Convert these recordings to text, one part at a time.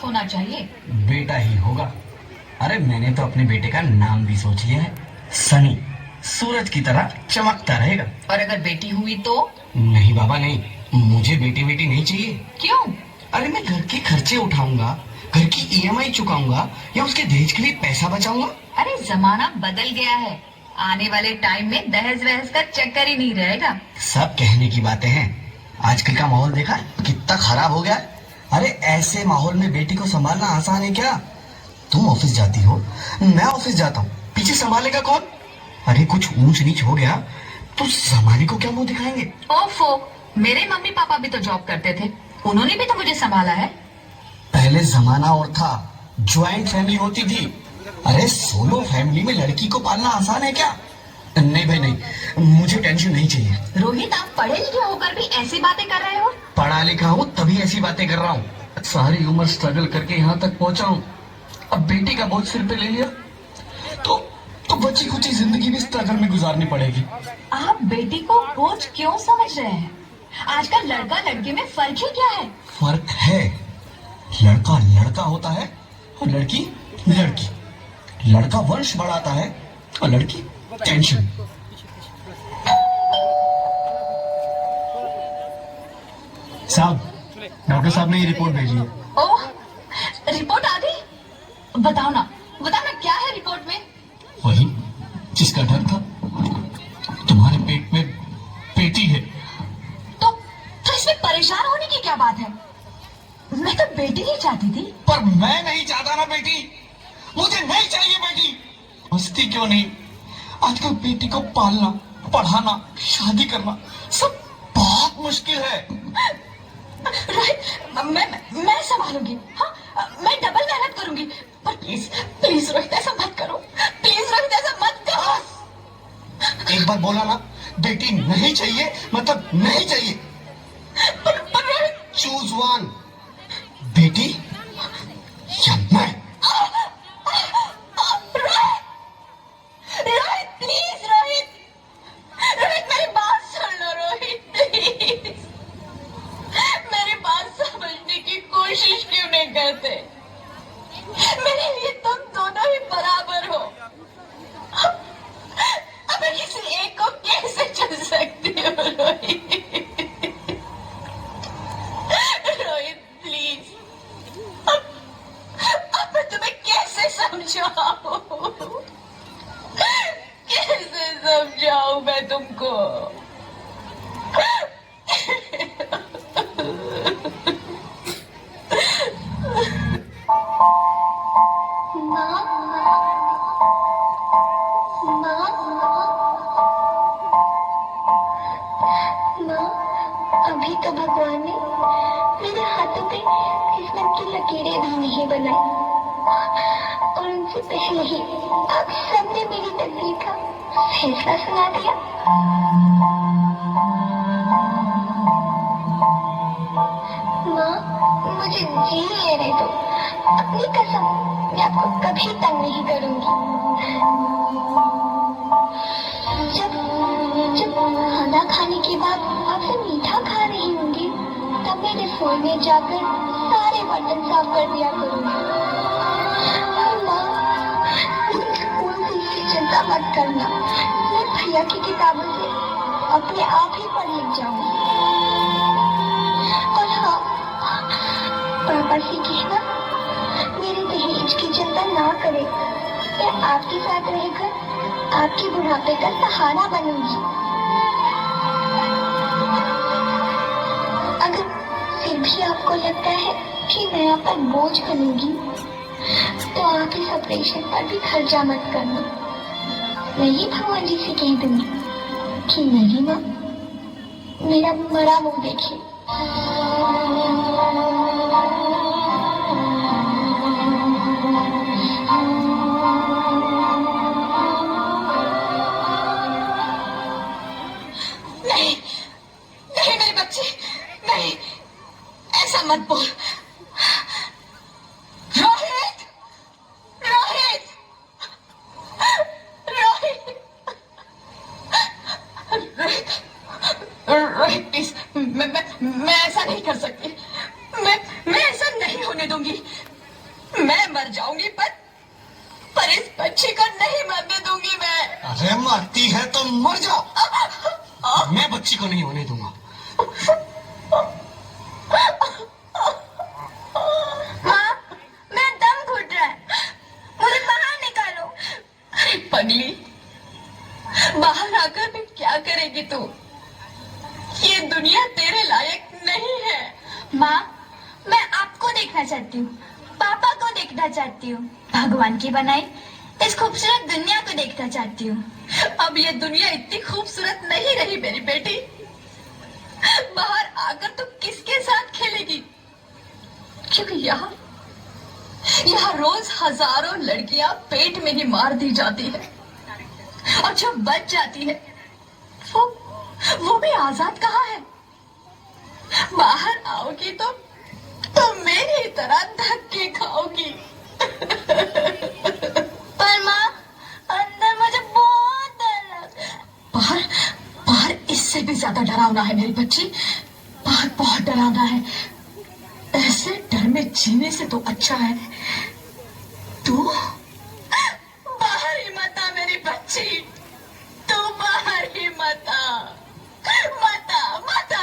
होना चाहिए? बेटा ही होगा। अरे मैंने तो अपने बेटे का नाम भी सोच लिया है, सनी। सूरज की तरह चमकता रहेगा। और अगर बेटी हुई तो? नहीं बाबा नहीं, मुझे बेटी बेटी नहीं चाहिए। क्यों? अरे मैं घर के खर्चे उठाऊंगा, घर की ईएमआई चुकाऊंगा, या उसके दहेज के लिए पैसा बचाऊंगा। अरे जमाना बदल गया है, आने वाले टाइम में दहेज वहेज का चक्कर ही नहीं रहेगा। सब कहने की बातें हैं, आजकल का माहौल देखा कितना खराब हो गया है। अरे ऐसे माहौल में बेटी को संभालना आसान है क्या? तुम ऑफिस जाती हो, मैं ऑफिस जाता हूँ, पीछे संभालेगा कौन? अरे कुछ ऊंच नीच हो गया तो समाधि को क्या मुंह दिखाएंगे? ओफो, मेरे मम्मी पापा भी तो जॉब करते थे, उन्होंने भी तो मुझे संभाला है। पहले जमाना और था, ज्वाइंट फैमिली होती थी। अरे सोलो फैमिली में लड़की को पालना आसान है क्या? नहीं भाई नहीं, मुझे टेंशन नहीं चाहिए। रोहित, आप पढ़े लिखे होकर भी ऐसी बातें कर रहे हो? पढ़ा लिखा हूँ तभी ऐसी बातें कर रहा हूँ। सारी उम्र स्ट्रगल करके यहाँ तक पहुंचा हूँ, अब बेटी का बोझ सिर पे ले लिया तो बची कुची जिंदगी भी स्ट्रगल में गुजारनी पड़ेगी। आप बेटी को बोझ क्यों समझ रहे हैं? आजकल लड़का लड़की में फर्क ही क्या है? फर्क है, लड़का लड़का होता है और लड़की लड़की। लड़का वंश बढ़ाता है और लड़की टेंशन। साहब, डॉक्टर साहब ने ये रिपोर्ट भेजी है। ओह, रिपोर्ट आ गई? बताओ ना क्या है रिपोर्ट में? वही जिसका डर था, तुम्हारे पेट में बेटी है। तो इसमें परेशान होने की क्या बात है? मैं तो बेटी ही चाहती थी। पर मैं नहीं चाहता ना बेटी, मुझे नहीं चाहिए बेटी। मस्ती क्यों नहीं, आजकल बेटी को पालना, पढ़ाना, शादी करना सब बहुत मुश्किल है। रोहित, मैं संभालूंगी। हाँ, मैं डबल मेहनत करूंगी। पर प्लीज प्लीज रोहित, ऐसा मत करो। प्लीज रोहित, ऐसा मत करो। एक बार बोला ना, बेटी नहीं चाहिए मतलब नहीं चाहिए। पर रोहित, चूज वन, बेटी या मैं। रोहित प्लीज, रोहित रोहित मेरी बात सुन लो। रोहित प्लीज, मेरी बात समझने की कोशिश क्यों नहीं करते? मेरे लिए तुम दोनों ही बराबर हो। अब मैं किसी एक को कैसे चुन सकती हूँ? रोहित प्लीज, अब मैं तुम्हें कैसे समझाऊं? कैसे समझाऊं मैं तुमको? अभी तो भगवान ने मेरे हाथों पे किस्मत की लकीरें भी नहीं बनाई, और उनसे पहले ही आप सबने मेरी तकदीर का फैसला सुना दिया। माँ, मुझे जी लेने दो। अपनी कसम, मैं आपको कभी तंग नहीं करूंगी। जब जब खाना खाने के बाद आपसे मीठा खा रही होंगी, तब मैं रसोई में जाकर सारे बर्तन साफ कर दिया करूंगी। माँ, स्कूल फीस की चिंता मत करना, मैं भैया की किताबों से अपने आप ही पढ़ लिख जाऊंगी। और हाँ, पापा से कहना मेरे दहेज की चिंता ना करे। मैं आपके साथ रहकर आपके बुढ़ापे का सहारा बनूंगी। अगर फिर भी आपको लगता है कि मैं आप पर बोझ बनूंगी, तो आप इस ऑपरेशन पर भी खर्चा मत करना। मैं ही भगवान जी से कह दूंगी कि मेरी माँ मेरा मरा मुंह देखे। नहीं नहीं मेरे बच्चे, नहीं, ऐसा मत बोल। रोहित, रोहित, रोहित, रोहित, रोहित प्लीज, मैं ऐसा नहीं मैं मर जाऊंगी पर इस बच्ची को नहीं मरने दूंगी मैं। अरे मरती है तो मर जाओ, मैं बच्ची को नहीं होने दूंगा। माँ, मेरा दम घुट रहा है, मुझे बाहर निकालो। अरे पगली, बाहर आकर भी क्या करेगी तू? ये दुनिया तेरे लायक नहीं है। माँ, मैं आपको देखना चाहती हूँ, पापा को देखना चाहती हूँ, भगवान की बनाई इस खूबसूरत दुनिया को देखना चाहती हूँ। अब ये दुनिया इतनी खूबसूरत नहीं रही मेरी बेटी। बाहर आकर तू किसके साथ खेलेगी? क्योंकि यहाँ रोज हजारों लड़कियां पेट में ही मार दी जाती है, और जो बच जाती है वो भी आजाद कहाँ है? बाहर आओगी तो मेरी तरह धक्के खाओगी। पर माँ, अंदर मुझे बहुत डर लग रहा है। बाहर बाहर इससे भी ज्यादा डरावना है मेरी बच्ची। बाहर बहुत डरावना है। ऐसे डर में जीने से तो अच्छा है तू बाहर ही मत आ मेरी बच्ची। तू बाहर ही मत आ, मत आ, मत आ,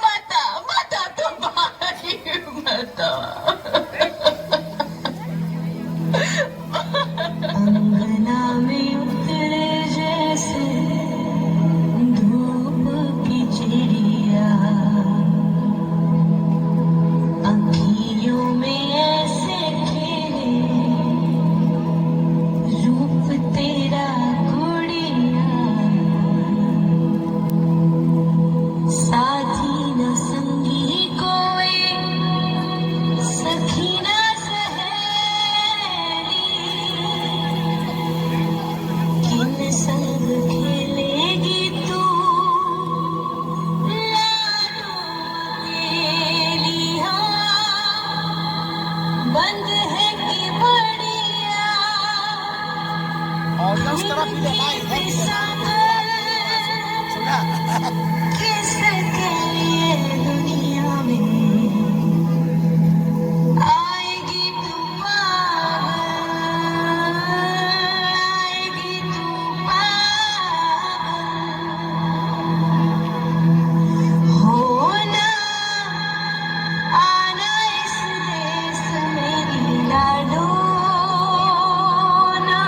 मत आ, मत आ, तू बाहर ही मत आ। अंगना में उतरे जैसे धूप की चिड़िया, अखियों में ऐसे खेले रूप तेरा गुड़िया, साथी न संगी कोई, सखी न सहेली, किन संग खेलेगी तू लाडो अकेली। हाँ, बंद है कि बढ़िया किसके लिए दुनिया में आएगी तू पागल, आएगी तू पागल। होना आना इस देश मेरी लाडो, ना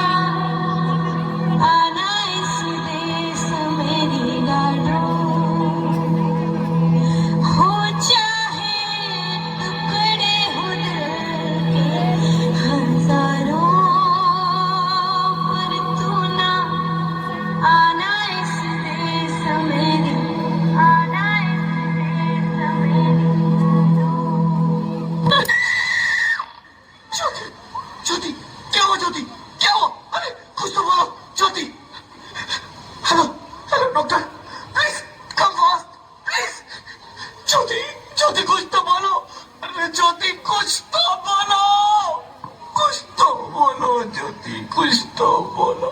आना इस देश मेरी लाडो। हो चाहे टुकड़े हो दिल के हजारों, पर तू ना आना इस देश मेरी, आना इस देश मेरी। ज्योति, ज्योति, क्या हुआ ज्योति? क्या हुआ? अरे कुछ तो बोलो Jyoti. Hello, hello doctor, please come fast, please. Jyoti, Jyoti कुछ तो बोलो। अरे ज्योति कुछ तो बोलो, कुछ तो बोलो ज्योति, कुछ तो बोलो।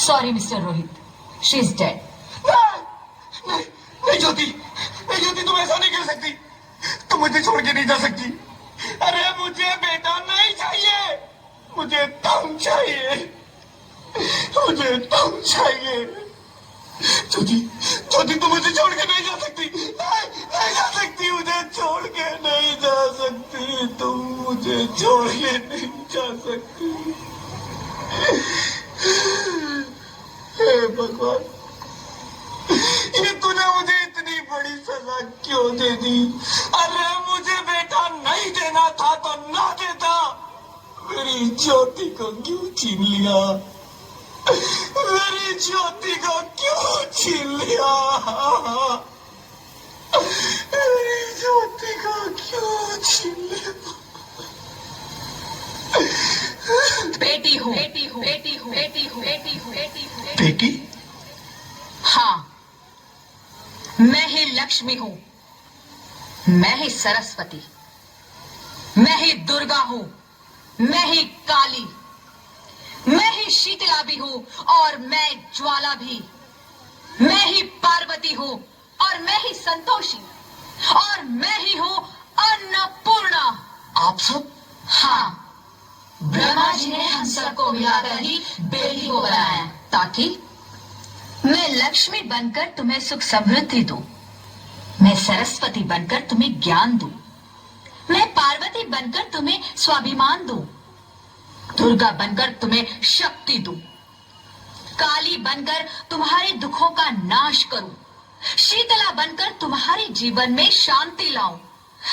Sorry mister Rohit, she is dead. नहीं, नहीं ज्योति, नहीं ज्योति, तुम ऐसा नहीं कर सकती, तुम मुझे छोड़ के नहीं जा सकती। अरे मुझे बेटा नहीं चाहिए, मुझे तुम चाहिए, मुझे तुम चाहिए। ज्योति, ज्योति तुम मुझे छोड़ के नहीं जा सकती, नहीं, नहीं जा सकती, मुझे छोड़ के नहीं जा सकती, तुम मुझे छोड़ के नहीं जा सकती। हे भगवान, ये तूने मुझे इतनी बड़ी सजा क्यों दे दी? अरे मुझे बेटा नहीं देना था तो ना देता, मेरी ज्योति को क्यों छीन लिया? मेरी ज्योति को क्यों छीन लिया? मेरी ज्योति को क्यों छीन लिया? बेटी हूँ, बेटी हूँ, बेटी हूँ, बेटी हूँ, बेटी हूँ, बेटी हूँ। बेटी? हाँ, मैं ही लक्ष्मी हूँ, मैं ही सरस्वती, मैं ही दुर्गा हूँ, मैं ही काली, मैं ही शीतला भी हूँ, और मैं ज्वाला भी, मैं ही पार्वती हूँ, मिलाकर ही बेटी को बनाया, ताकि मैं लक्ष्मी बनकर तुम्हें सुख समृद्धि दूं, मैं सरस्वती बनकर तुम्हें ज्ञान दूं, मैं पार्वती बनकर तुम्हें स्वाभिमान दूं, दुर्गा बनकर तुम्हें शक्ति दूं, काली बनकर तुम्हारे दुखों का नाश करूं, शीतला बनकर तुम्हारे जीवन में शांति लाऊं,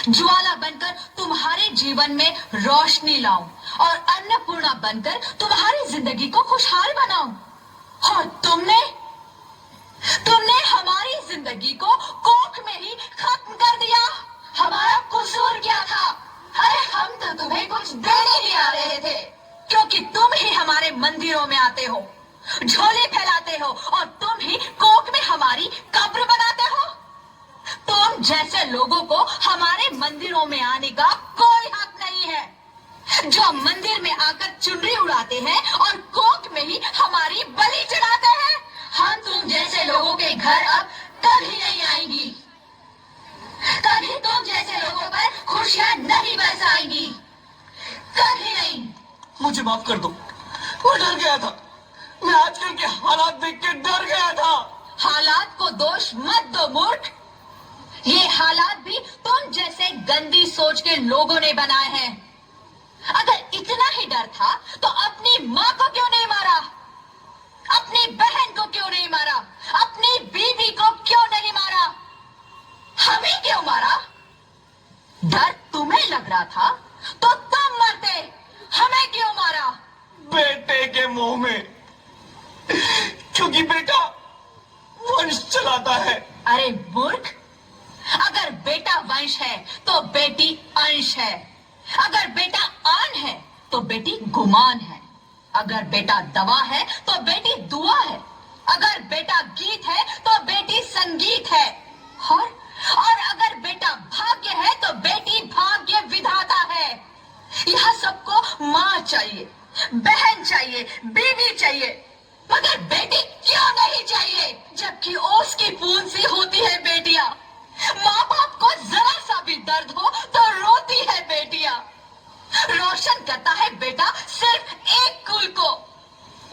ज्वाला बनकर तुम्हारे जीवन में रोशनी लाऊं और अन्नपूर्णा बनकर तुम्हारी जिंदगी को खुशहाल बनाऊं। और तुमने हमारी जिंदगी को कोख में ही खत्म कर दिया। हमारा कसूर क्या था? अरे हम तो तुम्हें कुछ देने ही आ रहे थे, क्योंकि तुम ही हमारे मंदिरों में आते हो, झोले फैलाते हो और तुम ही कोख में हमारी कब्र बनाते हो। तुम जैसे लोगों को हमारे मंदिरों में आने का कोई हक नहीं है, जो मंदिर में आकर चुनरी उड़ाते हैं और कोख में ही हमारी बलि चढ़ाते हैं। हम तुम जैसे लोगों के घर अब कभी नहीं आएंगी, कभी तुम जैसे लोगों पर खुशियां नहीं बरसाएंगी, कभी नहीं। मुझे माफ कर दो, मैं डर गया था। मैं आजकल के हालात देख के डर गया था। हालात को दोष मत दो मूर्ख, ये हालात भी तुम जैसे गंदी सोच के लोगों ने बनाए हैं। अगर इतना ही डर था तो अपनी माँ को क्यों नहीं मारा, अपनी बहन को क्यों नहीं मारा, अपनी बीवी को क्यों नहीं मारा, हमें क्यों मारा? डर तुम्हें लग रहा था तो तुम मरते, हमें क्यों मारा? बेटे के मुंह में, क्योंकि बेटा वंश चलाता है। अरे मूर्ख, अगर बेटा वंश है तो बेटी अंश है, अगर बेटा आन है तो बेटी गुमान है, अगर बेटा दवा है तो बेटी दुआ है, अगर बेटा गीत है तो बेटी संगीत है, और अगर बेटा भाग्य है तो बेटी भाग्य विधाता है। यह सबको माँ चाहिए, बहन चाहिए, बीवी चाहिए, मगर बेटी क्यों नहीं चाहिए? जबकि ओस की बूंद सी होती है बेटियां। माँ बाप को जरा सा भी दर्द हो तो रोती है बेटियां। रोशन करता है बेटा सिर्फ एक कुल को,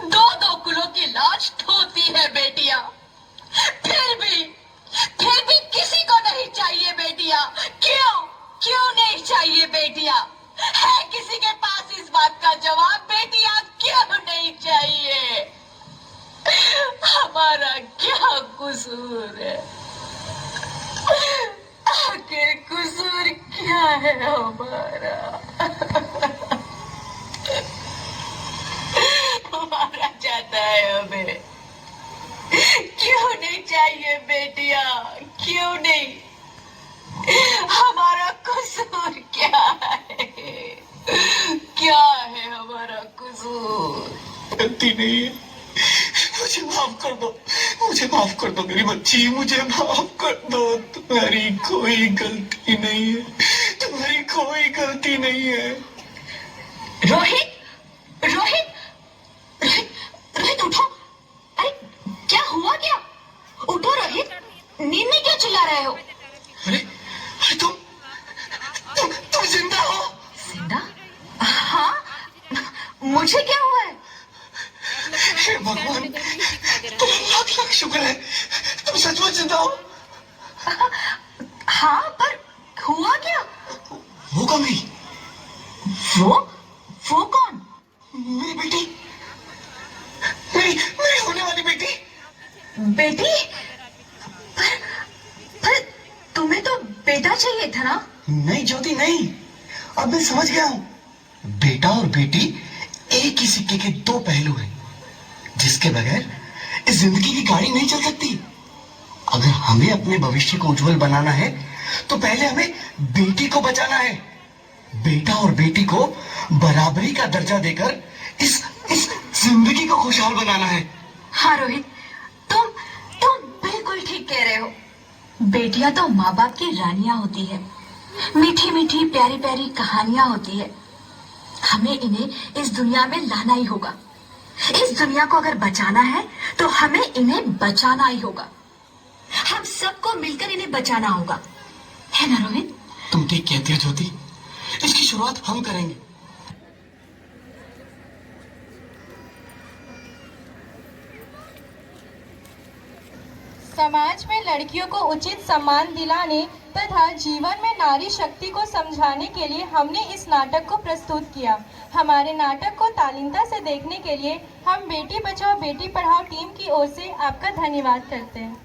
दो कुलों की लाज ढोती है बेटियां। फिर भी किसी को नहीं चाहिए बेटियां। क्यों नहीं चाहिए बेटियां? है किसी के पास इस बात का जवाब? बेटियां क्यों नहीं चाहिए? हमारा क्या कसूर है? आखिर कसूर क्या है हमारा? मारा जाता है हमें। क्यों नहीं चाहिए बेटियां? क्यों नहीं? हमारा कसूर क्या है? क्या है हमारा कसूर? गलती नहीं है, मुझे माफ कर दो, मुझे माफ कर दो मेरी बच्ची, मुझे माफ कर दो। तुम्हारी कोई गलती नहीं है, तुम्हारी कोई गलती नहीं है। रोहित, रोहित, रोहित, रोहित उठो। अरे क्या हुआ क्या? उठो रोहित, नींद में क्यों चिल्ला रहे हो? अरे अरे तुम जिंदा हो? जिंदा? हाँ, मुझे क्या हुआ है? हे भगवान, तेरा लाख लाख शुक्र है, तुम सचमुच जिंदा हो। हाँ, पर हुआ क्या? वो कौन गई? वो कौन? मेरी बेटी, मेरी होने वाली बेटी। बेटी? पर तुम्हें तो बेटा चाहिए था ना? नहीं ज्योति नहीं, अब मैं समझ गया हूँ। बेटा और बेटी एक ही सिक्के के दो पहलू हैं, जिसके बगैर इस जिंदगी की गाड़ी नहीं चल सकती। अगर हमें अपने भविष्य को उज्जवल बनाना है तो पहले हमें बेटी को बचाना है। बेटा और बेटी को बराबरी का दर्जा देकर इस जिंदगी को खुशहाल बनाना है। हाँ रोहित, तुम बिल्कुल ठीक कह रहे हो। बेटियां तो माँ बाप की रानियां होती है, मीठी मीठी प्यारी प्यारी कहानियां होती है। हमें इन्हें इस दुनिया में लाना ही होगा। इस दुनिया को अगर बचाना है तो हमें इन्हें बचाना ही होगा। हम सबको मिलकर इन्हें बचाना होगा, है ना रोहित? तुम ठीक कहती हो ज्योति, इसकी शुरुआत हम करेंगे। समाज में लड़कियों को उचित सम्मान दिलाने तथा जीवन में नारी शक्ति को समझाने के लिए हमने इस नाटक को प्रस्तुत किया। हमारे नाटक को तालीमता से देखने के लिए हम बेटी बचाओ बेटी पढ़ाओ टीम की ओर से आपका धन्यवाद करते हैं।